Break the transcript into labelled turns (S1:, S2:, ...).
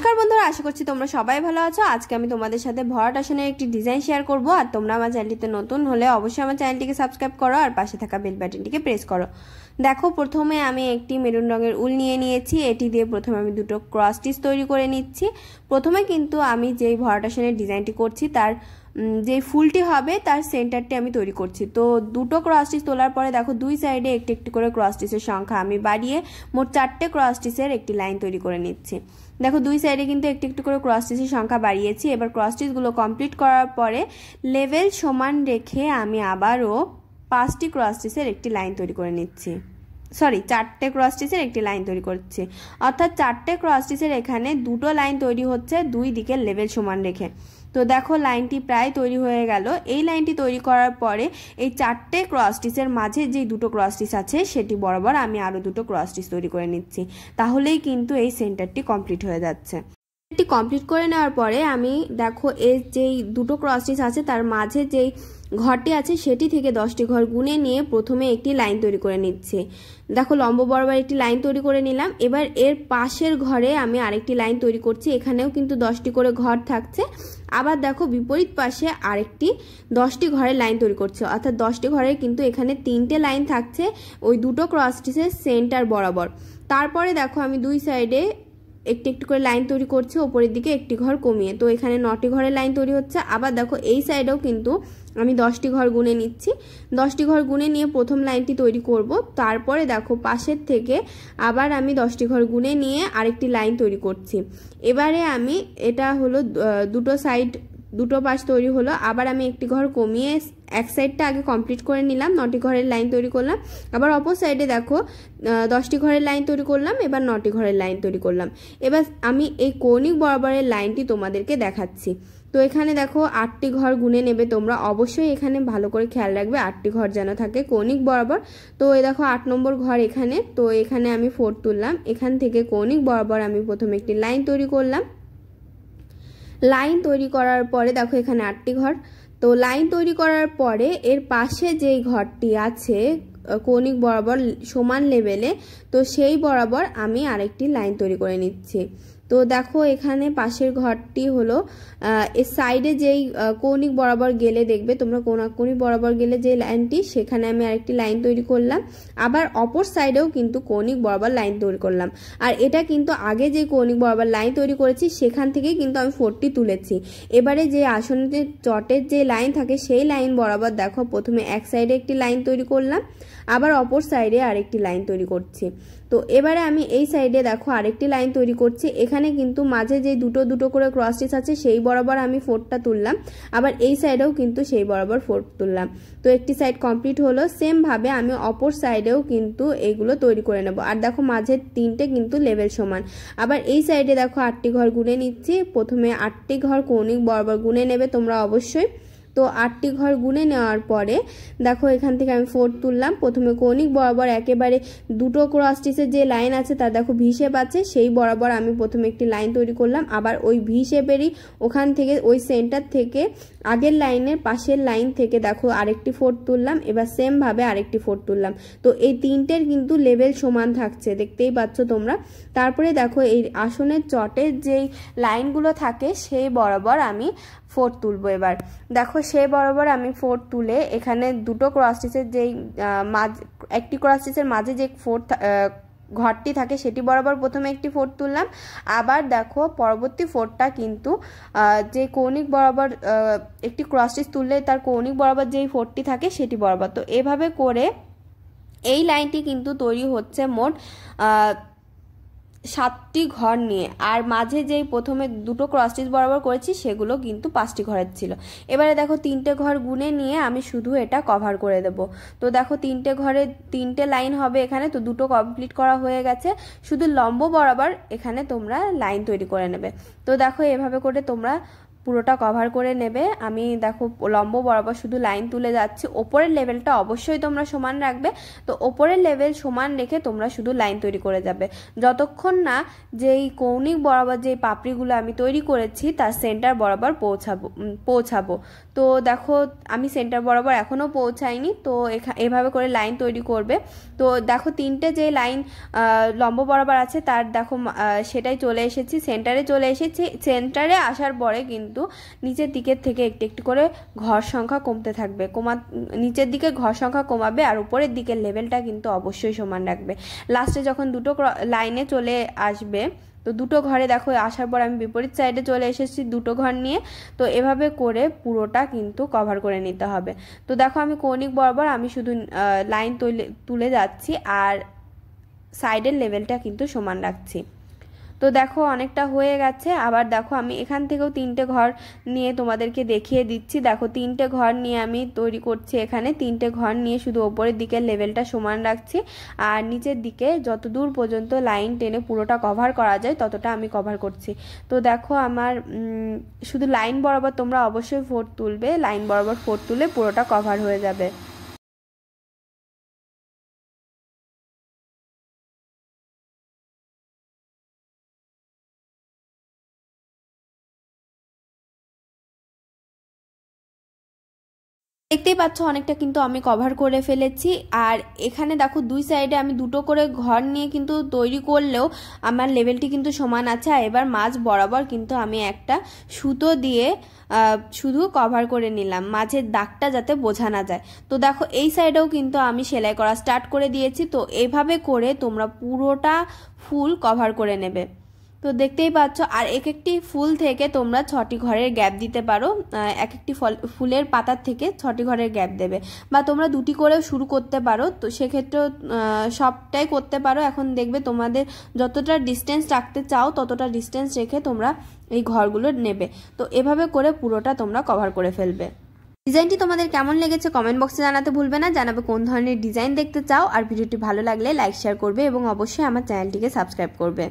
S1: नमस्कार बंधुरा आशा करছি তোমরা সবাই ভালো আছো। আজকে আমি তোমাদের সাথে ভরাট আসনের একটি ডিজাইন শেয়ার করব। আর তোমরা আমার চ্যানেলটিতে নতুন হলে অবশ্যই আমার চ্যানেলটিকে সাবস্ক্রাইব করো আর পাশে থাকা বেল বাটনটিকে প্রেস করো। দেখো প্রথমে আমি একটি মেরুন রঙের উল নিয়ে নিয়েছি। এটি দিয়ে প্রথমে আমি দুটো ক্রস স্টিচ তৈরি করে নিচ্ছি। প্রথমে কিন্তু আমি যেই ভরাট আসনের ডিজাইনটি করছি তার যে ফুলটি হবে তার সেন্টারটি আমি তৈরি করছি। তো দুটো ক্রস স্টিচ তোলার পরে দেখো দুই সাইডে একটি একটি করে ক্রস স্টিচের সংখ্যা আমি বাড়িয়ে মোট 4টে ক্রস স্টিচের একটি লাইন তৈরি করে নিচ্ছি। দেখো দুই সাইডে কিন্তু একটি একটি করে ক্রস স্টিচের সংখ্যা বাড়িয়েছি। এবার ক্রস স্টিচগুলো কমপ্লিট করার পরে লেভেল সমান রেখে আমি আবারও 5টি ক্রস স্টিচের একটি লাইন তৈরি করে নিচ্ছি। সরি 4টে ক্রস স্টিচের একটি লাইন তৈরি করছি, অর্থাৎ 4টে ক্রস স্টিচের এখানে দুটো লাইন তৈরি হচ্ছে দুই দিকে লেভেল সমান রেখে। তো দেখো লাইনটি প্রায় তৈরি হয়ে গেল। এই লাইনটি তৈরি করার পরে এই 4টে ক্রস স্টিচের মাঝে যে দুটো ক্রস স্টিচ আছে সেটি বরাবর আমি আরো দুটো ক্রস স্টিচ তৈরি করে নিচ্ছি। তাহলেই কিন্তু এই সেন্টারটি কমপ্লিট হয়ে যাচ্ছে। এটি কমপ্লিট করে নেওয়ার পরে আমি দেখো এর যেই দুটো ক্রস স্টিচ আছে তার মাঝে যেই ঘরটি আছে সেটি থেকে 10টি ঘর গুনে নিয়ে প্রথমে একটি লাইন তৈরি করে নিচ্ছি। দেখো লম্ব বরাবর একটি লাইন তৈরি করে নিলাম। এবার এর পাশের ঘরে আমি আরেকটি লাইন তৈরি করছি। এখানেও কিন্তু 10টি করে ঘর থাকছে। আবার দেখো বিপরীত পাশে আরেকটি 10টি ঘরের লাইন তৈরি করছে, অর্থাৎ 10টি ঘরের কিন্তু এখানে 3টে লাইন থাকছে ওই দুটো ক্রস স্টিচের সেন্টার বরাবর। তারপরে দেখো আমি দুই সাইডে একটি একটি করে লাইন তৈরি করছি উপরের দিকে একটি ঘর কমিয়ে। তো এখানে 9টি ঘরের লাইন তৈরি হচ্ছে। আবার দেখো এই সাইডেও কিন্তু আমি 10টি ঘর গুনে নিচ্ছি। 10টি ঘর গুনে নিয়ে প্রথম লাইনটি তৈরি করব। তারপরে দেখো পাশের থেকে আবার আমি 10টি ঘর গুনে নিয়ে আরেকটি লাইন তৈরি করছি। এবারে আমি এটা হলো দুটো সাইড দুটো পাশ তৈরি হলো। আবার আমি একটি ঘর কমিয়ে এক সাইডটা আগে কমপ্লিট করে নিলাম, 9টি ঘরের লাইন তৈরি করলাম। আবার অপর সাইডে দেখো 10টি ঘরের লাইন তৈরি করলাম, এবার 9টি ঘরের লাইন তৈরি করলাম। এবার আমি এই কৌণিক বরাবরের লাইনটি তোমাদেরকে দেখাচ্ছি। তো এখানে দেখো 8টি ঘর গুনে নেবে তোমরা, অবশ্যই এখানে ভালো করে খেয়াল রাখবে 8টি ঘর যেন থাকে কৌণিক বরাবর। তো এই দেখো 8 নম্বর ঘর এখানে। তো এখানে আমি 4 তুললাম। এখান থেকে কৌণিক বরাবর আমি প্রথমে একটি লাইন তৈরি করলাম। লাইন তৈরি করার পরে দেখো এখানে 8টি ঘর। তো লাইন তৈরি করার পরে এর পাশে যেই ঘরটি আছে কৌণিক বরাবর সমান লেভেলে, তো সেই বরাবর আমি আরেকটি লাইন তৈরি করে নিচ্ছি। তো দেখো এখানে পাশের ঘরটি হলো এর সাইডে যেই কৌণিক বরাবর গেলে দেখবে তোমরা কোণাকুণি বরাবর গেলে যে লাইনটি, সেখানে আমি আরেকটি লাইন তৈরি করলাম। আবার অপর সাইডেও কিন্তু কৌণিক বরাবর লাইন তৈরি করলাম। আর এটা কিন্তু আগে যে কৌণিক বরাবর লাইন তৈরি করেছি সেখান থেকেই কিন্তু আমি 4টি তুলেছি। এবারে যে আসনের চটের যে লাইন থাকে সেই লাইন বরাবর দেখো প্রথমে এক সাইডে একটি লাইন তৈরি করলাম, আবার অপর সাইডে আরেকটি লাইন তৈরি করছি। তো এবারে আমি এই সাইডে দেখো আরেকটি লাইন তৈরি করছি। এখানে কিন্তু মাঝে যে দুটো দুটো করে ক্রস স্টিচ আছে সেই বরাবর আমি 4টা তুললাম, আবার এই সাইডেও কিন্তু সেই বরাবর 4 তুললাম। তো একটি সাইড কমপ্লিট হলো। সেম ভাবে আমি অপর সাইডেও কিন্তু এইগুলো তৈরি করে নেব। আর দেখো মাঝে 3টে কিন্তু লেভেল সমান। আবার এই সাইডে দেখো 8টি ঘর গুনে নিচ্ছি। প্রথমে 8টি ঘর কৌণিক বরাবর গুনে নেবে তোমরা অবশ্যই। তো 8টি ঘর গুনে নেওয়ার পরে দেখো এখান থেকে আমি 4 তুললাম। প্রথমে কৌণিক বরাবর একেবারে দুটো ক্রস স্টিচের যে লাইন আছে তার দেখো ভি শেপ আছে, সেই বরাবর আমি প্রথমে একটি লাইন তৈরি করলাম। আবার ওই ভি শেপেরই ওখান থেকে ওই সেন্টার থেকে আগের লাইনের পাশের লাইন থেকে দেখো আরেকটি 4 তুললাম। এবার সেম ভাবে আরেকটি 4 তুললাম। তো এই তিনটের কিন্তু লেভেল সমান থাকছে, দেখতেই পাচ্ছ তোমরা। তারপরে দেখো এই আসনের চটের যেই লাইনগুলো থাকে সেই বরাবর আমি 4 তুলবো। এবার দেখো সেই বরাবর আমি 4 তুলে এখানে দুটো ক্রস স্টিচের যেই একটি ক্রস স্টিচের মাঝে যে 4 ঘরটি থাকে সেটি বরাবর প্রথমে একটি 4 তুললাম। আবার দেখো পরবর্তী 4টা কিন্তু যে কৌণিক বরাবর একটি ক্রস স্টিচ তুললে তার কৌণিক বরাবর যেই 4টি থাকে সেটি বরাবর। তো এভাবে করে এই লাইনটি কিন্তু তৈরি হচ্ছে মোট 7টি ঘর নিয়ে। আর মাঝে যেই প্রথমে দুটো ক্রস স্টিচ বরাবর করেছি সেগুলো কিন্তু 5টি ঘরের ছিল। এবারে দেখো 3টে ঘর গুনে নিয়ে আমি শুধু এটা কভার করে দেব। তো দেখো 3টে ঘরে 3টে লাইন হবে এখানে। তো দুটো কমপ্লিট করা হয়ে গেছে, শুধু লম্ব বরাবর এখানে তোমরা লাইন তৈরি করে নেবে। তো দেখো এভাবে করে তোমরা পুরোটা কভার করে নেবে। আমি দেখো লম্ব বরাবর শুধু লাইন তুলে যাচ্ছি। ওপরের লেভেলটা অবশ্যই তোমরা সমান রাখবে। তো ওপরের লেভেল সমান রেখে তোমরা শুধু লাইন তৈরি করে যাবে যতক্ষণ না যেই কৌণিক বরাবর যেই পাপড়িগুলো আমি তৈরি করেছি তার সেন্টার বরাবর পৌঁছাবো। তো দেখো আমি সেন্টার বরাবর এখনও পৌঁছাইনি। তো এভাবে করে লাইন তৈরি করবে। তো দেখো তিনটে যে লাইন লম্ব বরাবর আছে তার দেখো সেটাই চলে এসেছি, সেন্টারে চলে এসেছি। সেন্টারে আসার পরে কিন্তু নিচের দিকের থেকে একটু একটু করে ঘর সংখ্যা কমতে থাকবে, নিচের দিকে ঘর সংখ্যা কমাবে আর উপরের দিকের লেভেলটা কিন্তু অবশ্যই সমান রাখবে। লাস্টে যখন দুটো লাইনে চলে আসবে, তো দুটো ঘরে দেখো আসার পর আমি বিপরীত সাইডে চলে এসেছি দুটো ঘর নিয়ে। তো এভাবে করে পুরোটা কিন্তু কভার করে নিতে হবে। তো দেখো আমি কৌণিক বরাবর আমি শুধু লাইন তুলে যাচ্ছি আর সাইডের লেভেলটা কিন্তু সমান রাখছি। তো দেখো অনেকটা হয়ে গেছে। আবার দেখো আমি এখান থেকেও তিনটে ঘর নিয়ে তোমাদেরকে দেখিয়ে দিচ্ছি। দেখো তিনটে ঘর নিয়ে আমি তৈরি করছি। এখানে তিনটে ঘর নিয়ে শুধু ওপরের দিকের লেভেলটা সমান রাখছি আর নিচের দিকে যত দূর পর্যন্ত লাইন টেনে পুরোটা কভার করা যায় ততটা আমি কভার করছি। তো দেখো আমার শুধু লাইন বরাবর তোমরা অবশ্যই ফোর তুলবে, লাইন বরাবর ফোর তুলে পুরোটা কভার হয়ে যাবে। দেখতেই পাচ্ছ অনেকটা কিন্তু আমি কভার করে ফেলেছি। আর এখানে দেখো দুই সাইডে আমি দুটো করে ঘর নিয়ে কিন্তু তৈরি করলেও আমার লেভেলটি কিন্তু সমান আছে। আর এবার মাঝ বরাবর কিন্তু আমি একটা সুতো দিয়ে শুধু কভার করে নিলাম, মাঝের দাগটা যাতে বোঝা না যায়। তো দেখো এই সাইডেও কিন্তু আমি সেলাই করা স্টার্ট করে দিয়েছি। তো এইভাবে করে তোমরা পুরোটা ফুল কভার করে নেবে। তো দেখতেই পাচ্ছ। আর এক একটি ফুল থেকে তোমরা 6টি ঘরের গ্যাপ দিতে পারো, এক একটি ফুলের পাতার থেকে 6টি ঘরের গ্যাপ দেবে, বা তোমরা দুটি করেও শুরু করতে পারো। তো সেক্ষেত্রেও সবটাই করতে পারো। এখন দেখবে তোমাদের যতটা ডিস্টেন্স রাখতে চাও ততটা ডিস্টেন্স রেখে তোমরা এই ঘরগুলো নেবে। তো এভাবে করে পুরোটা তোমরা কভার করে ফেলবে। ডিজাইনটি তোমাদের কেমন লেগেছে কমেন্ট বক্সে জানাতে ভুলবে না। জানাবে কোন ধরনের ডিজাইন দেখতে চাও। আর ভিডিওটি ভালো লাগলে লাইক শেয়ার করবে এবং অবশ্যই আমার চ্যানেলটিকে সাবস্ক্রাইব করবে।